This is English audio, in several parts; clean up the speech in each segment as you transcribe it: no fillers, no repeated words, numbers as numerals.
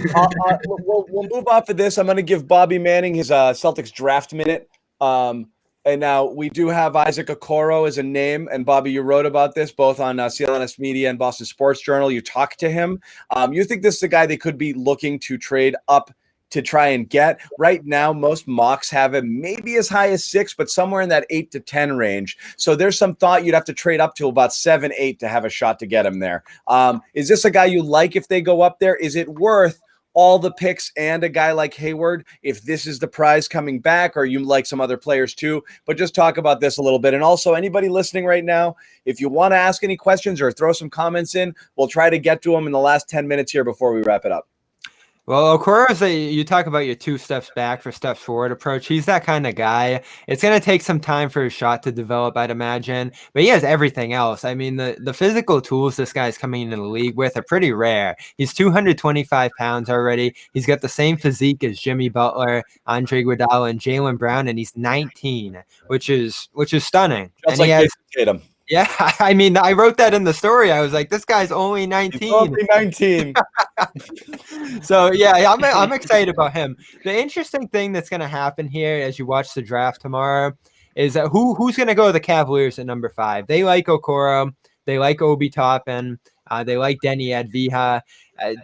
We'll move off of this. I'm going to give Bobby Manning his Celtics draft minute. And now we do have Isaac Okoro as a name. And Bobby, you wrote about this both on CLNS Media and Boston Sports Journal. You talked to him. You think this is a guy they could be looking to trade up to try and get? Right now, most mocks have him maybe as high as 6, but somewhere in that 8 to 10 range. So there's some thought you'd have to trade up to about 7, 8 to have a shot to get him there. Is this a guy you like if they go up there? Is it worth all the picks and a guy like Hayward if this is the prize coming back, or you like some other players too? But just talk about this a little bit. And also, anybody listening right now, if you want to ask any questions or throw some comments in, we'll try to get to them in the last 10 minutes here before we wrap it up. Well, Okoro, you talk about your 2 steps back for steps forward approach. He's that kind of guy. It's going to take some time for his shot to develop, I'd imagine. But he has everything else. I mean, the physical tools this guy's coming into the league with are pretty rare. He's 225 pounds already. He's got the same physique as Jimmy Butler, Andre Iguodala, and Jaylen Brown, and he's 19, which is stunning. Just and like Jason Tatum. Yeah, I mean, I wrote that in the story. I was like, this guy's only 19. He's only 19. So, yeah, I'm excited about him. The interesting thing that's going to happen here as you watch the draft tomorrow is that who's going to go to the Cavaliers at number 5? They like Okoro. They like Obi Toppin. They like Denny Adviha.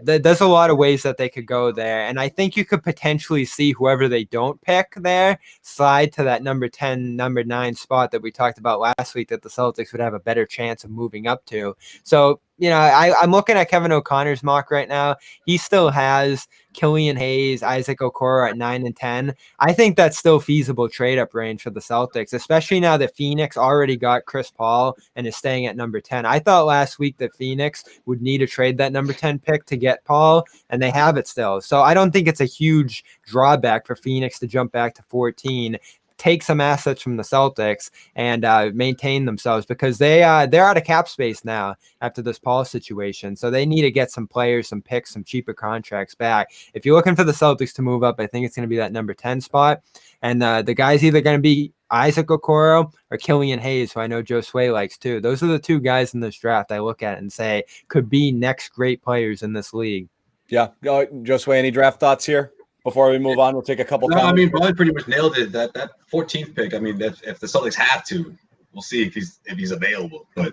There's a lot of ways that they could go there. And I think you could potentially see whoever they don't pick there slide to that number 10, number 9 spot that we talked about last week that the Celtics would have a better chance of moving up to. So, you know, I'm looking at Kevin O'Connor's mock right now. He still has Killian Hayes, Isaac Okoro at 9 and 10. I think that's still feasible trade-up range for the Celtics, especially now that Phoenix already got Chris Paul and is staying at number 10. I thought last week that Phoenix would need to trade that number 10 pick to get Paul, and they have it still. So I don't think it's a huge drawback for Phoenix to jump back to 14, take some assets from the Celtics, and maintain themselves, because they're out of cap space now after this Paul situation. So they need to get some players, some picks, some cheaper contracts back. If you're looking for the Celtics to move up, I think it's going to be that number 10 spot. And the guy's either going to be Isaac Okoro or Killian Hayes, who I know Josue likes too. Those are the 2 guys in this draft I look at and say could be next great players in this league. Yeah. Josue, any draft thoughts here? Before we move on, we'll take a couple. No, I mean, Bobby pretty much nailed it. That 14th pick. I mean, if the Celtics have to, we'll see if he's available. But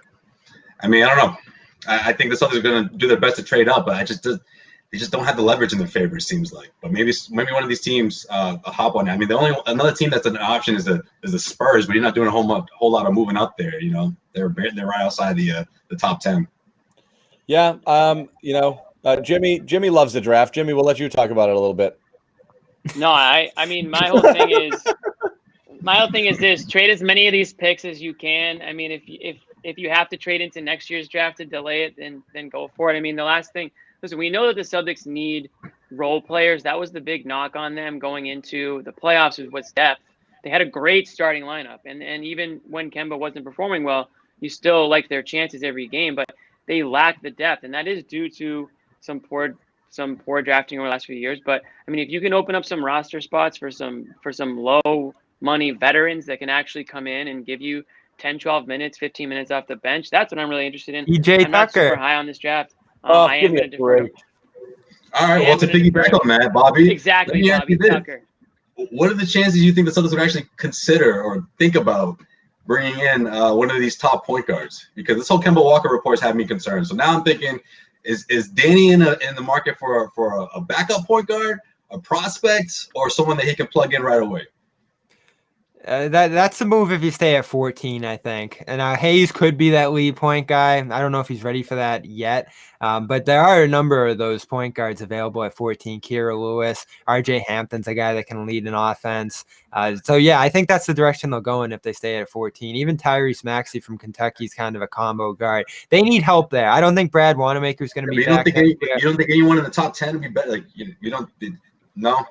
I mean, I don't know. I think the Celtics are going to do their best to trade up, but they just don't have the leverage in their favor. It seems like. But maybe one of these teams hop on it. I mean, another team that's an option is the Spurs, but you're not doing a whole lot of moving up there. You know, they're right outside the top 10. Yeah. Jimmy loves the draft. Jimmy, we'll let you talk about it a little bit. No, I mean, my whole thing is this: trade as many of these picks as you can. I mean, if you have to trade into next year's draft to delay it, then go for it. I mean, the last thing, listen, we know that the Celtics need role players. That was the big knock on them going into the playoffs, was depth. They had a great starting lineup, and even when Kemba wasn't performing well, you still like their chances every game, but they lack the depth, and that is due to some poor drafting over the last few years. But I mean, if you can open up some roster spots for some low money veterans that can actually come in and give you 10, 12 minutes, 15 minutes off the bench, that's what I'm really interested in. EJ I'm not super high on this draft. I am going to defer. All right, well, to piggyback on that, Bobby. Exactly, Bobby Tucker. What are the chances you think the Celtics would actually consider or think about bringing in one of these top point guards? Because this whole Kemba Walker reports have me concerned. So now I'm thinking, is Danny in the market for a backup point guard, a prospect, or someone that he can plug in right away? That's the move if you stay at 14, I think. And Hayes could be that lead point guy. I don't know if he's ready for that yet. But there are a number of those point guards available at 14. Kira Lewis, RJ Hampton's a guy that can lead an offense. So, yeah, I think that's the direction they'll go in if they stay at 14. Even Tyrese Maxey from Kentucky is kind of a combo guard. They need help there. I don't think Brad Wanamaker is going to be back. You don't think anyone in the top 10 would be better? Like, you don't – no?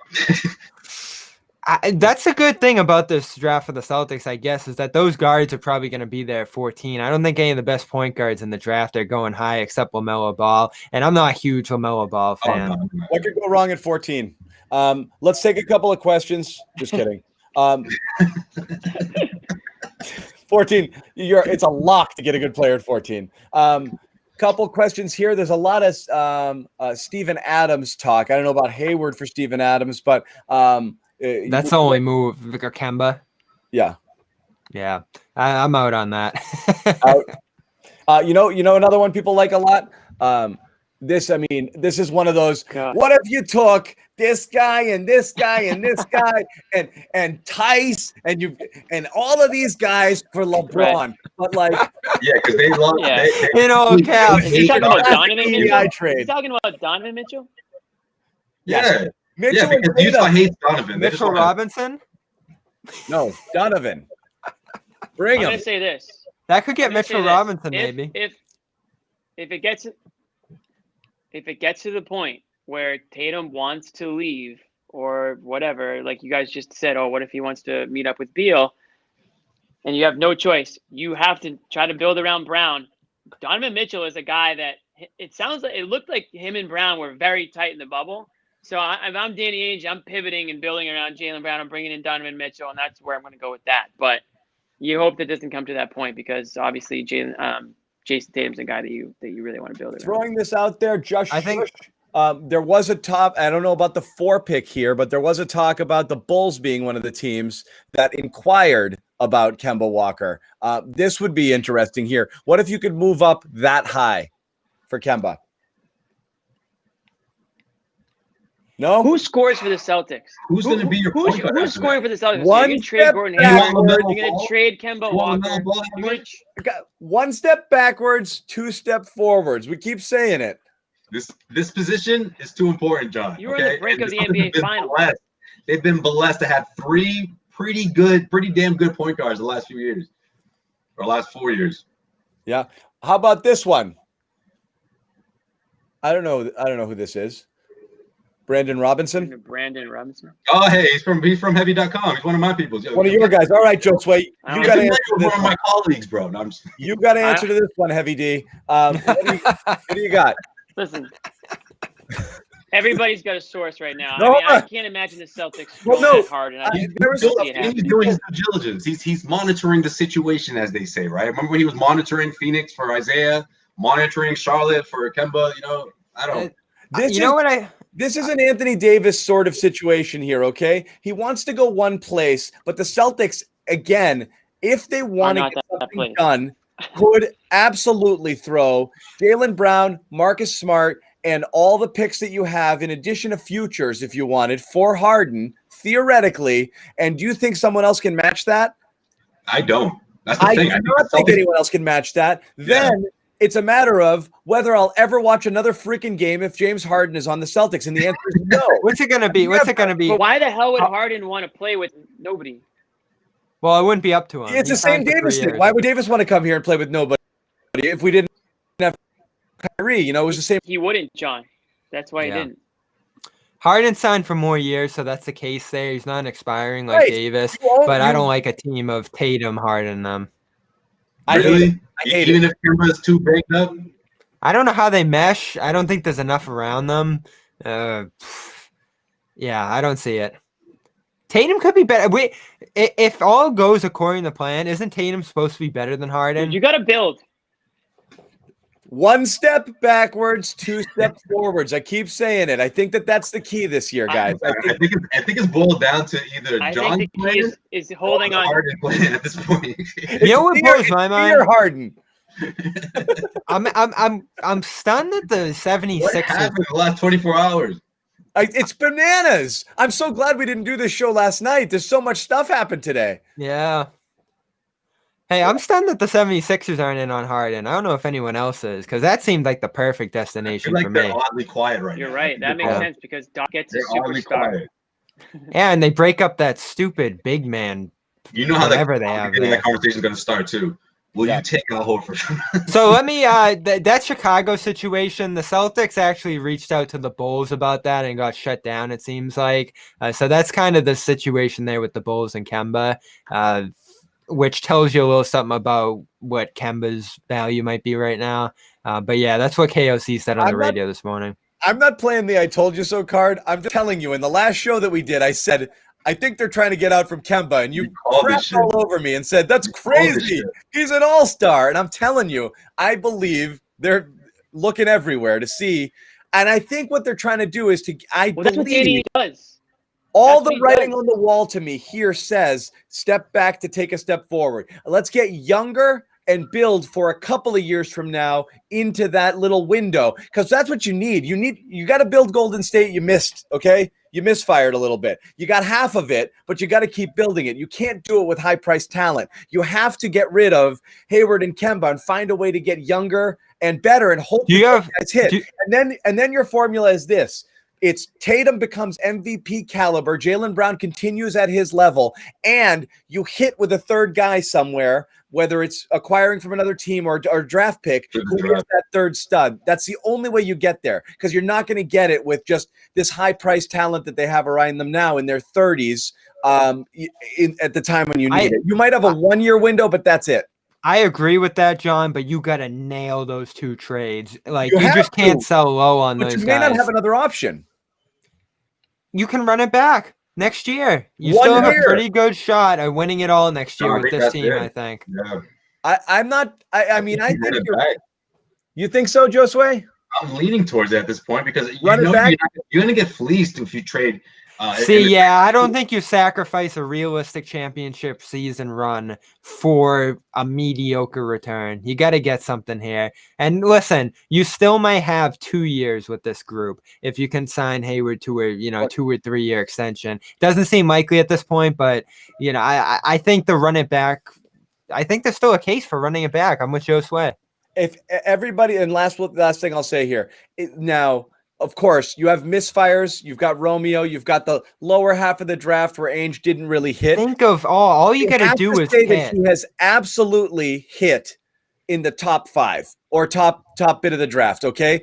That's a good thing about this draft for the Celtics, I guess, is that those guards are probably going to be there at 14. I don't think any of the best point guards in the draft are going high except LaMelo Ball, and I'm not a huge LaMelo Ball fan. Oh, no. What could go wrong at 14? Let's take a couple of questions. Just kidding. 14, it's a lock to get a good player at 14. Couple questions here. There's a lot of Steven Adams talk. I don't know about Hayward for Steven Adams, but that's the only move. Victor Kemba. Yeah. Yeah. I'm out on that. You know, another one people like a lot. This is one of those. God. What if you took this guy and this guy and this guy and Tice and all of these guys for LeBron? Right. But like, Yeah, because they love. Yeah. They, Cap. Is he talking about Donovan PEI Mitchell? trade. He's talking about Donovan Mitchell? yeah, Mitchell because and Utah Tatum. hates Donovan. They just Mitchell wanna- Robinson. No, Donovan. Bring I'm him. gonna say this. That could get I'm gonna say Mitchell this. Robinson, If- maybe. If it gets to the point where Tatum wants to leave or whatever, like you guys just said, oh, what if he wants to meet up with Beal? And you have no choice. You have to try to build around Brown. Donovan Mitchell is a guy that it looked like him and Brown were very tight in the bubble. So if I'm Danny Ainge, I'm pivoting and building around Jaylen Brown. I'm bringing in Donovan Mitchell, and that's where I'm going to go with that. But you hope that doesn't come to that point because obviously Jason Tatum's a guy that you really want to build around. Throwing this out there, I think- there was a top. I don't know about the 4 pick here, but there was a talk about the Bulls being one of the teams that inquired about Kemba Walker. This would be interesting here. What if you could move up that high for Kemba? No? Who scores for the Celtics? Who's going to be your point guard? Who's scoring for the Celtics? One You're going to trade step Gordon back. Hayward. You're going to trade Kemba Walker. You're gonna One step backwards, 2 step forwards. We keep saying it. This position is too important, John. You were on the brink of the NBA Finals. They've been blessed to have 3 pretty damn good point guards the last few years, or last 4 years. Yeah. How about this one? I don't know who this is. Brandon Robinson. Brandon Robinson. Oh, hey, he's from heavy.com. He's one of my people. One of your guys. All right, Josue. You got to answer one this of my colleagues, bro. No, I'm just... You got to answer to this one, Heavy D. What do you got? Listen, everybody's got a source right now. No, I can't imagine the Celtics Well, going no. that hard. And He's I doing his due diligence. He's monitoring the situation, as they say, right? Remember when he was monitoring Phoenix for Isaiah, monitoring Charlotte for Kemba? I don't. This is an Anthony Davis sort of situation here, okay? He wants to go one place, but the Celtics, again, if they want to get something done, could absolutely throw Jaylen Brown, Marcus Smart, and all the picks that you have, in addition to futures, if you wanted, for Harden, theoretically. And do you think someone else can match that? I don't. That's the I thing. do not think anyone else can match that. Then it's a matter of whether I'll ever watch another freaking game if James Harden is on the Celtics, and the answer is no. What's it gonna be? But why the hell would Harden want to play with nobody? Well, it wouldn't be up to him. It's the same Davis thing. Why would Davis want to come here and play with nobody if we didn't have Kyrie? It was the same. He wouldn't, John. That's why he didn't. Harden signed for more years, so that's the case there. He's not expiring like Davis, but I don't like a team of Tatum, Harden, them. Really? Even if Kemba is too baked up? I don't know how they mesh. I don't think there's enough around them. I don't see it. Tatum could be better. If all goes according to plan, isn't Tatum supposed to be better than Harden? Dude, you got to build. 1 step backwards, 2 steps forwards. I keep saying it. I think that's the key this year, guys. I think it's boiled down to either John think the key is holding on. Harden playing at this point. You know what blows my mind? Harden. I'm stunned at the 76ers. What happened in the last 24 hours? It's bananas. I'm so glad we didn't do this show last night. There's so much stuff happened today. Yeah. Hey, I'm stunned that the 76ers aren't in on Harden. I don't know if anyone else is, because that seemed like the perfect destination for me. They're oddly quiet right now. You're right. That makes sense because Doc gets a superstar. Yeah, and they break up that stupid big man. You know how they have that conversation is going to start too. Will you take Al Horford? So let me that Chicago situation, the Celtics actually reached out to the Bulls about that and got shut down, it seems like. So that's kind of the situation there with the Bulls and Kemba, which tells you a little something about what Kemba's value might be right now. But yeah, that's what KOC said on the radio this morning. I'm not playing the I told you so card. I'm just telling you, in the last show that we did, I said, I think they're trying to get out from Kemba, and you crapped all over me and said, that's crazy. He's an all-star. And I'm telling you, I believe looking everywhere to see. And I think what they're trying to do is That's what Danny does. All That's the what he writing does. on the wall to me here says step back to take a step forward. Let's get younger and build for a couple of years from now into that little window, because that's what you need. You got to build Golden State. You missed, okay? You misfired a little bit. You got half of it, but you got to keep building it. You can't do it with high-priced talent. You have to get rid of Hayward and Kemba and find a way to get younger and better and hope guys hit. And then your formula is this. It's Tatum becomes MVP caliber, Jaylen Brown continues at his level, and you hit with a third guy somewhere, whether it's acquiring from another team or draft pick, who is that third stud. That's the only way you get there, because you're not going to get it with just this high-priced talent that they have around them now in their 30s at the time when you need it. You might have a one-year window, but that's it. I agree with that, John, but you got to nail those two trades. Like, you just can't sell low on those guys. But you may not have another option. You can run it back next year. You still have a pretty good shot at winning it all next year with this team, I think. Yeah. I mean, I think you think so, Josue? I'm leaning towards it at this point, because you're going to get fleeced if you trade. I don't think you sacrifice a realistic championship season run for a mediocre return. You got to get something here. And listen, you still might have 2 years with this group if you can sign Hayward to a 2 or 3 year extension. Doesn't seem likely at this point, but I think the run it back. I think there's still a case for running it back. I'm with Josue. If everybody, and last thing I'll say here now. Of course, you have misfires. You've got Romeo. You've got the lower half of the draft where Ainge didn't really hit. Think of all you got to do is hit. He has absolutely hit in the top 5 or top bit of the draft, okay?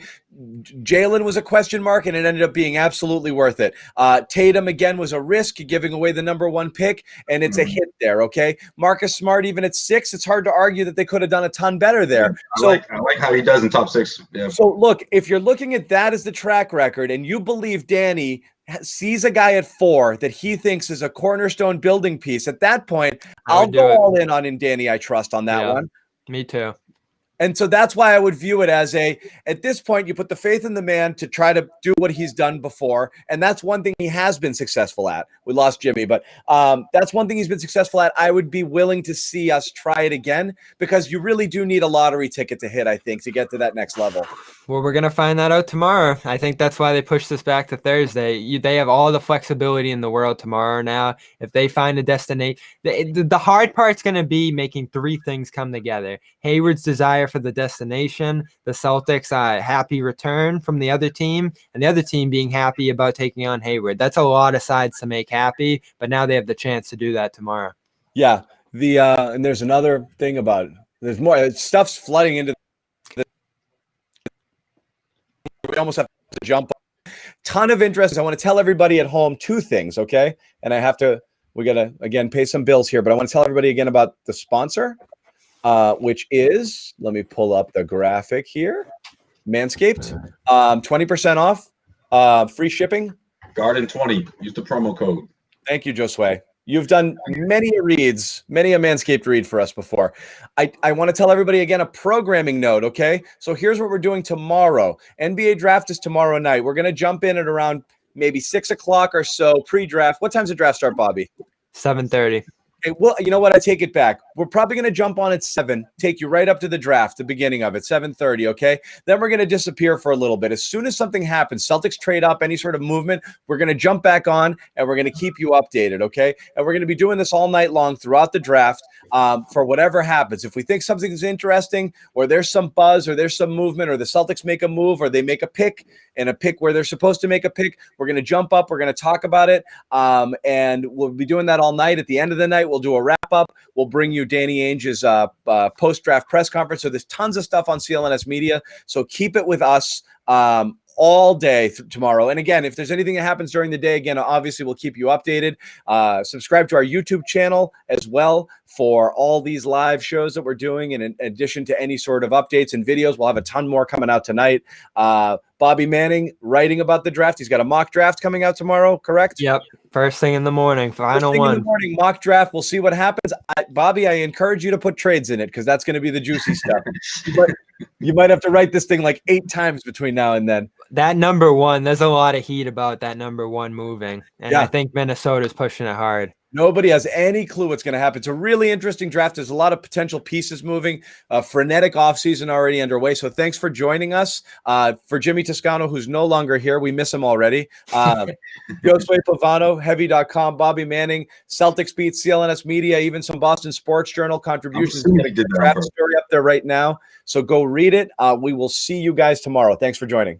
Jaylen was a question mark, and it ended up being absolutely worth it. Tatum, again, was a risk, giving away the number 1 pick, and it's a hit there, okay? Marcus Smart, even at 6, it's hard to argue that they could have done a ton better there. I like how he does in top 6. Yeah. So, look, if you're looking at that as the track record, and you believe Danny sees a guy at 4 that he thinks is a cornerstone building piece, at that point, I'll go all in on Danny I trust on that one. Me too. And so that's why I would view it as at this point, you put the faith in the man to try to do what he's done before. And that's one thing he has been successful at. We lost Jimmy, but that's one thing he's been successful at. I would be willing to see us try it again, because you really do need a lottery ticket to hit, I think, to get to that next level. Well, we're going to find that out tomorrow. I think that's why they pushed this back to Thursday. They have all the flexibility in the world tomorrow now. If they find a destination, the hard part's going to be making 3 things come together. Hayward's desire for the destination, the Celtics' happy return from the other team, and the other team being happy about taking on Hayward. That's a lot of sides to make happy, but now they have the chance to do that tomorrow. Yeah. And there's another thing about it. There's more stuff's flooding into we almost have to jump on. Ton of interest. I want to tell everybody at home 2 things, okay? And we got to, again, pay some bills here, but I want to tell everybody again about the sponsor, which is, let me pull up the graphic here, Manscaped. 20% off, free shipping. Garden 20. Use the promo code. Thank you, Josue. You've done many a Manscaped read for us before. I want to tell everybody again a programming note, okay? So here's what we're doing tomorrow. NBA draft is tomorrow night. We're going to jump in at around maybe 6 o'clock or so pre-draft. What time's the draft start, Bobby? 7:30. Okay, well, you know what? I take it back. We're probably going to jump on at 7, take you right up to the draft, the beginning of it, 7:30, okay? Then we're going to disappear for a little bit. As soon as something happens, Celtics trade up, any sort of movement, we're going to jump back on, and we're going to keep you updated, okay? And we're going to be doing this all night long throughout the draft for whatever happens. If we think something is interesting, or there's some buzz, or there's some movement, or the Celtics make a move, or they make a pick, and a pick where they're supposed to make a pick, we're going to jump up, we're going to talk about it, and we'll be doing that all night. At the end of the night, we'll do a wrap-up. We'll bring you Danny Ainge's post-draft press conference. So there's tons of stuff on CLNS Media, so keep it with us all day tomorrow. And again, if there's anything that happens during the day, again, obviously we'll keep you updated. Subscribe to our YouTube channel as well for all these live shows that we're doing. And in addition to any sort of updates and videos, we'll have a ton more coming out tonight. Bobby Manning writing about the draft. He's got a mock draft coming out tomorrow, correct? Yep. First thing in the morning, final In one. the morning mock draft. We'll see what happens. Bobby, I encourage you to put trades in it because that's going to be the juicy stuff. But you might have to write this thing like 8 times between now and then. That number 1, there's a lot of heat about that number 1 moving. And Yeah. I think Minnesota's pushing it hard. Nobody has any clue what's going to happen. It's a really interesting draft. There's a lot of potential pieces moving. Frenetic offseason already underway. So thanks for joining us. For Jimmy Toscano, who's no longer here, we miss him already. Josue Pavon, heavy.com, Bobby Manning, Celtics beat, CLNS Media, even some Boston Sports Journal contributions. Draft story up there right now. So go read it. We will see you guys tomorrow. Thanks for joining.